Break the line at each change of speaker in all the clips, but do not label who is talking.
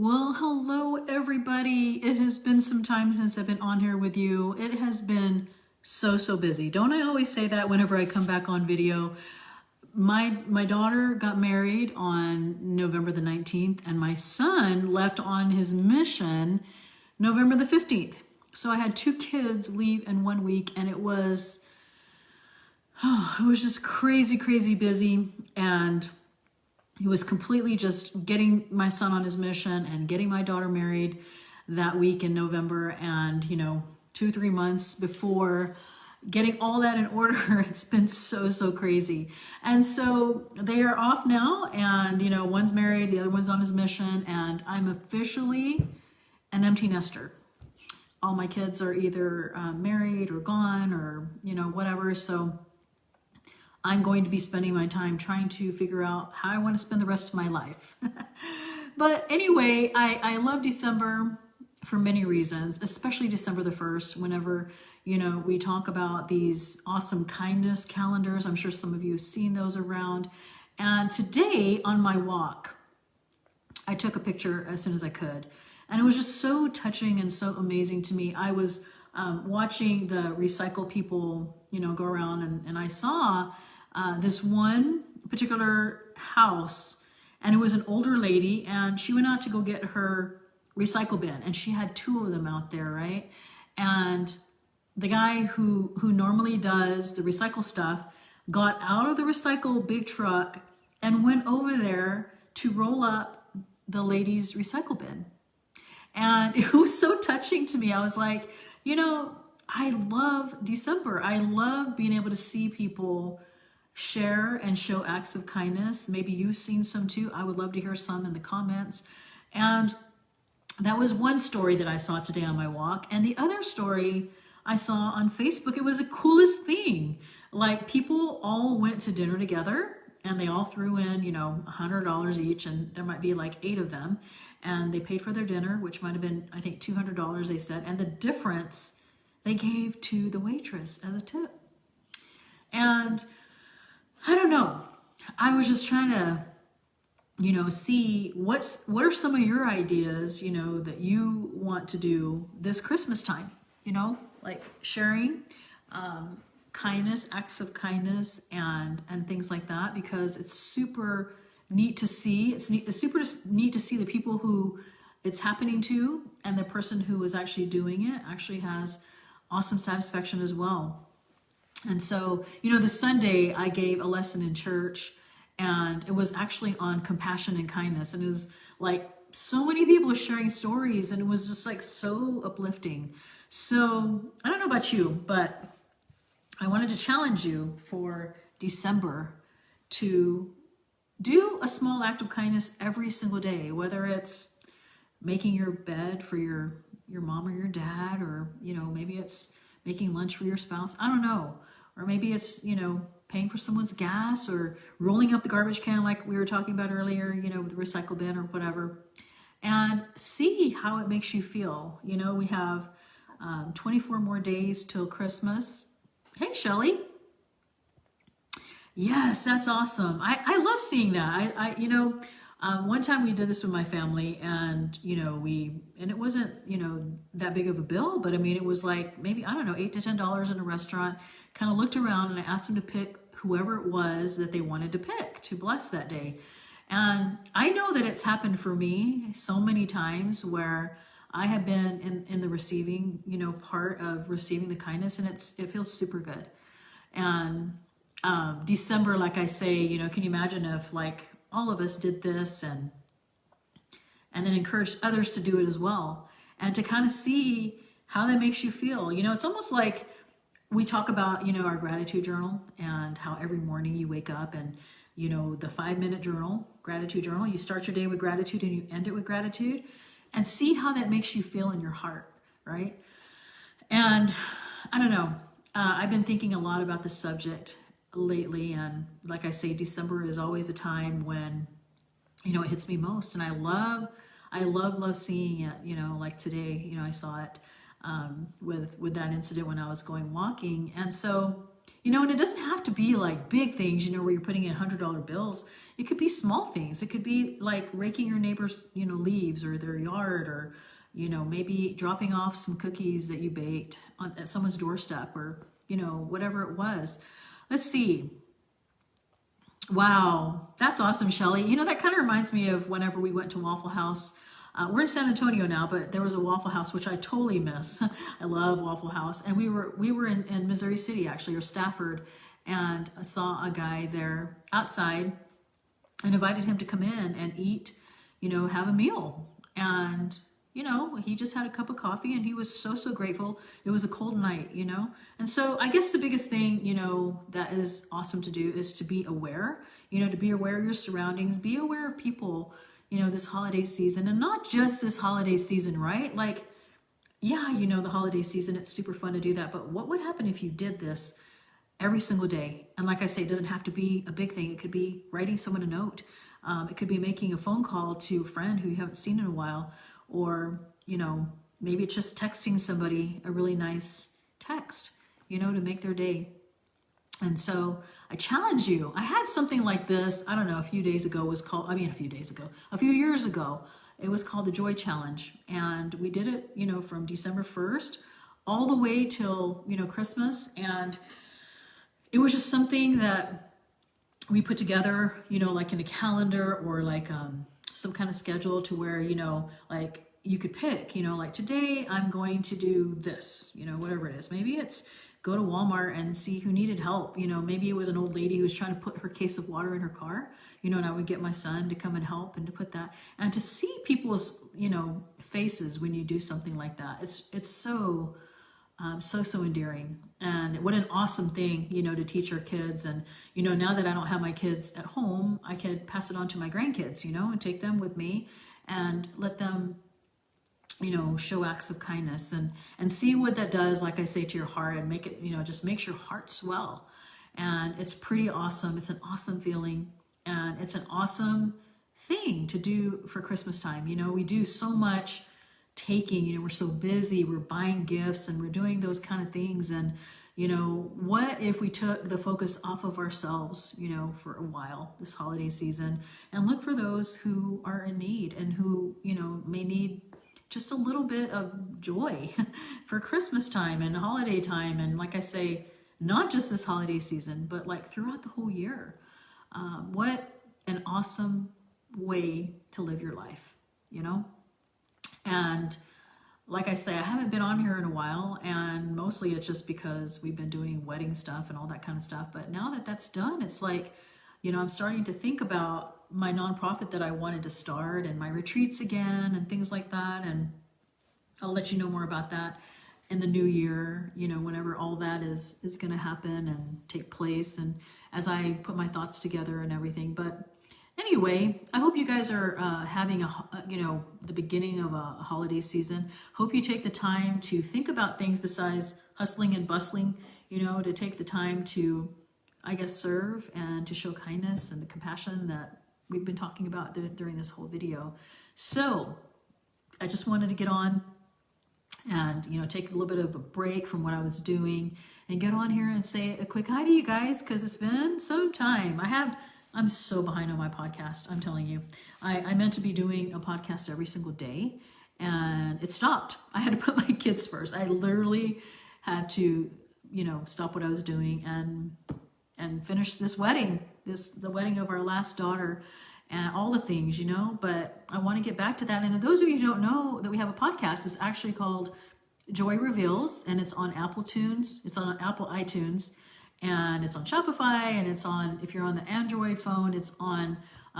Well, hello everybody. It has been some time since I've been on here with you. It has been so busy. Don't I always say that whenever I come back on video? My daughter got married on November the 19th and my son left on his mission November the 15th. So I had two kids leave in 1 week and it was just crazy busy, and it was completely just getting my son on his mission and getting my daughter married that week in November. And, 2-3 months before getting all that in order, it's been so crazy. And so they are off now, and, one's married, the other one's on his mission, and I'm officially an empty nester. All my kids are either married or gone or, whatever. So I'm going to be spending my time trying to figure out how I want to spend the rest of my life. But anyway, I love December for many reasons, especially December the 1st, whenever, we talk about these awesome kindness calendars. I'm sure some of you have seen those around. And today on my walk, I took a picture as soon as I could. And it was just so touching and so amazing to me. I was watching the recycle people, go around, and I saw this one particular house, and it was an older lady, and she went out to go get her recycle bin, and she had two of them out there, right? And the guy who normally does the recycle stuff got out of the recycle big truck and went over there to roll up the lady's recycle bin. And it was so touching to me. I was like, I love December. I love being able to see people share and show acts of kindness. Maybe you've seen some too. I would love to hear some in the comments. And that was one story that I saw today on my walk. And the other story I saw on Facebook, it was the coolest thing. Like, people all went to dinner together and they all threw in, $100 each, and there might be like 8 of them. And they paid for their dinner, which might have been, I think, $200, they said. And the difference they gave to the waitress as a tip. And I don't know. I was just trying to, see what are some of your ideas, that you want to do this Christmas time, like sharing kindness, acts of kindness, and things like that, because it's super neat to see. It's super neat to see the people who it's happening to, and the person who is actually doing it actually has awesome satisfaction as well. And so, this Sunday I gave a lesson in church, and it was actually on compassion and kindness. And it was like so many people sharing stories, and it was just like so uplifting. So I don't know about you, but I wanted to challenge you for December to do a small act of kindness every single day, whether it's making your bed for your mom or your dad, or, maybe it's making lunch for your spouse. I don't know. Or maybe it's, paying for someone's gas, or rolling up the garbage can like we were talking about earlier, with the recycle bin or whatever, and see how it makes you feel. We have 24 more days till Christmas. Hey, Shelly. Yes, that's awesome. I love seeing that. One time we did this with my family, and, and it wasn't, that big of a bill, but I mean, it was like maybe, I don't know, $8 to $10 in a restaurant. Kind of looked around, and I asked them to pick whoever it was that they wanted to pick to bless that day. And I know that it's happened for me so many times where I have been in the receiving, part of receiving the kindness, and it feels super good. And December, like I say, can you imagine if like all of us did this and then encouraged others to do it as well, and to kind of see how that makes you feel. It's almost like we talk about, our gratitude journal, and how every morning you wake up and, the 5-minute journal, gratitude journal, you start your day with gratitude and you end it with gratitude, and see how that makes you feel in your heart, right? And I don't know, I've been thinking a lot about this subject lately, and like I say, December is always a time when, it hits me most, and I love seeing it. Like today, I saw it with that incident when I was going walking. And so and it doesn't have to be like big things, where you're putting in $100 bills. It could be small things. It could be like raking your neighbor's, leaves or their yard, or, maybe dropping off some cookies that you baked at someone's doorstep, or, whatever it was. Let's see. Wow, that's awesome, Shelly. That kind of reminds me of whenever we went to Waffle House. We're in San Antonio now, but there was a Waffle House, which I totally miss. I love Waffle House. And we were in Missouri City, actually, or Stafford, and I saw a guy there outside and invited him to come in and eat, have a meal. And, he just had a cup of coffee, and he was so, so grateful. It was a cold night, And so I guess the biggest thing, that is awesome to do is to be aware, to be aware of your surroundings, be aware of people, this holiday season, and not just this holiday season, right? Like, yeah, the holiday season, it's super fun to do that. But what would happen if you did this every single day? And like I say, it doesn't have to be a big thing. It could be writing someone a note. It could be making a phone call to a friend who you haven't seen in a while, or, maybe it's just texting somebody a really nice text, to make their day. And so I challenge you. I had something like this, I don't know, a few years ago, it was called the Joy Challenge. And we did it, from December 1st all the way till, Christmas. And it was just something that we put together, like in a calendar, or like some kind of schedule, to where, like you could pick, like today I'm going to do this, whatever it is. Maybe it's go to Walmart and see who needed help. Maybe it was an old lady who was trying to put her case of water in her car, and I would get my son to come and help and to put that, and to see people's, faces when you do something like that. It's so, so endearing. And what an awesome thing, to teach our kids. And, now that I don't have my kids at home, I can pass it on to my grandkids, and take them with me and let them, show acts of kindness, and see what that does, like I say, to your heart, and make it, just makes your heart swell. And it's pretty awesome. It's an awesome feeling, and it's an awesome thing to do for Christmas time. We do so much taking, we're so busy, we're buying gifts, and we're doing those kind of things. And, what if we took the focus off of ourselves, for a while this holiday season, and look for those who are in need, and who, may need just a little bit of joy for Christmas time and holiday time. And like I say, not just this holiday season, but like throughout the whole year. What an awesome way to live your life, And like I say, I haven't been on here in a while, and mostly it's just because we've been doing wedding stuff and all that kind of stuff. But now that that's done, it's like, I'm starting to think about my nonprofit that I wanted to start, and my retreats again, and things like that. And I'll let you know more about that in the new year, whenever all that is going to happen and take place, and as I put my thoughts together and everything. But anyway, I hope you guys are having the beginning of a holiday season. Hope you take the time to think about things besides hustling and bustling, to take the time to, I guess, serve and to show kindness and the compassion that we've been talking about during this whole video. So I just wanted to get on and, take a little bit of a break from what I was doing and get on here and say a quick hi to you guys, because it's been some time. I'm so behind on my podcast, I'm telling you. I meant to be doing a podcast every single day, and it stopped. I had to put my kids first. I literally had to, stop what I was doing and finish this wedding, the wedding of our last daughter, and all the things, but I want to get back to that. And those of you who don't know that we have a podcast, it's actually called Joy Reveals, and it's on Apple iTunes, and it's on Shopify, and it's on, if you're on the Android phone, it's on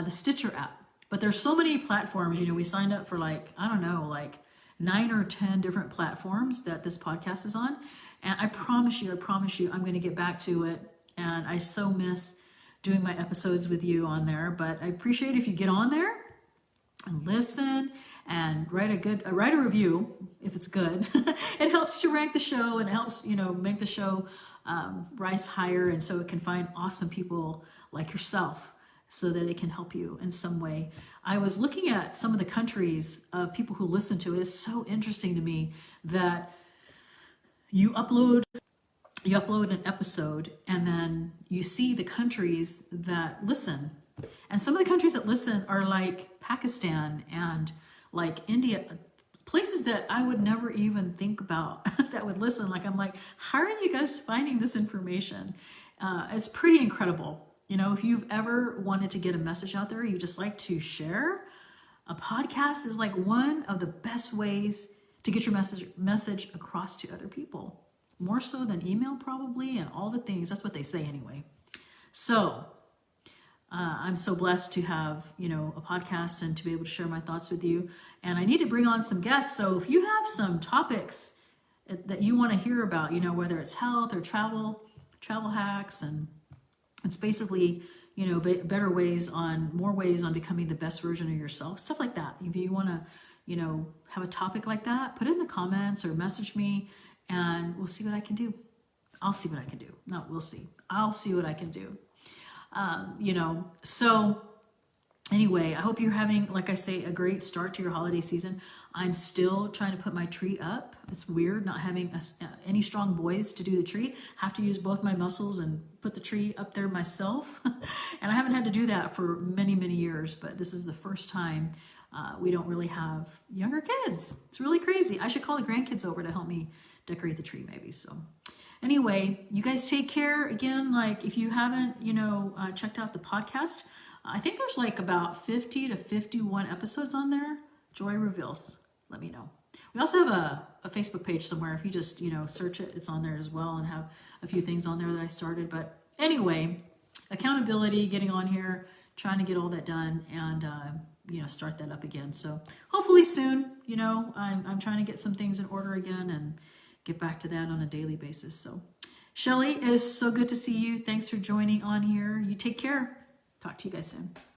the Stitcher app. But there's so many platforms, we signed up for like 9 or 10 different platforms that this podcast is on. And I promise you, I'm going to get back to it. And I so miss doing my episodes with you on there, but I appreciate if you get on there and listen and write a review if it's good. It helps to rank the show, and it helps, make the show rise higher, and so it can find awesome people like yourself, so that it can help you in some way. I was looking at some of the countries of people who listen to it. It's so interesting to me that you upload you upload an episode, and then you see the countries that listen. And some of the countries that listen are like Pakistan and like India, places that I would never even think about that would listen. Like, I'm like, how are you guys finding this information? It's pretty incredible. You know, if you've ever wanted to get a message out there, you just like to share, a podcast is like one of the best ways to get your message across to other people. More so than email, probably, and all the things. That's what they say anyway. So I'm so blessed to have, you know, a podcast and to be able to share my thoughts with you. And I need to bring on some guests. So if you have some topics that you want to hear about, you know, whether it's health or travel hacks, and it's basically, you know, more ways on becoming the best version of yourself, stuff like that. If you want to, you know, have a topic like that, put it in the comments or message me, and we'll see what I can do. I'll see what I can do. No, we'll see. I'll see what I can do. You know, so anyway, I hope you're having, like I say, a great start to your holiday season. I'm still trying to put my tree up. It's weird not having any strong boys to do the tree. Have to use both my muscles and put the tree up there myself. And I haven't had to do that for many, many years, but this is the first time we don't really have younger kids. It's really crazy. I should call the grandkids over to help me decorate the tree maybe. So anyway, you guys take care. Again, like, if you haven't, you know, checked out the podcast, I think there's like about 50 to 51 episodes on there. Joy Reveals. Let me know. We also have a Facebook page somewhere. If you just, you know, search it, it's on there as well, and have a few things on there that I started. But anyway, accountability, getting on here, trying to get all that done, and you know, start that up again. So hopefully soon, you know, I'm trying to get some things in order again and get back to that on a daily basis. So Shelly, it is so good to see you. Thanks for joining on here. You take care. Talk to you guys soon.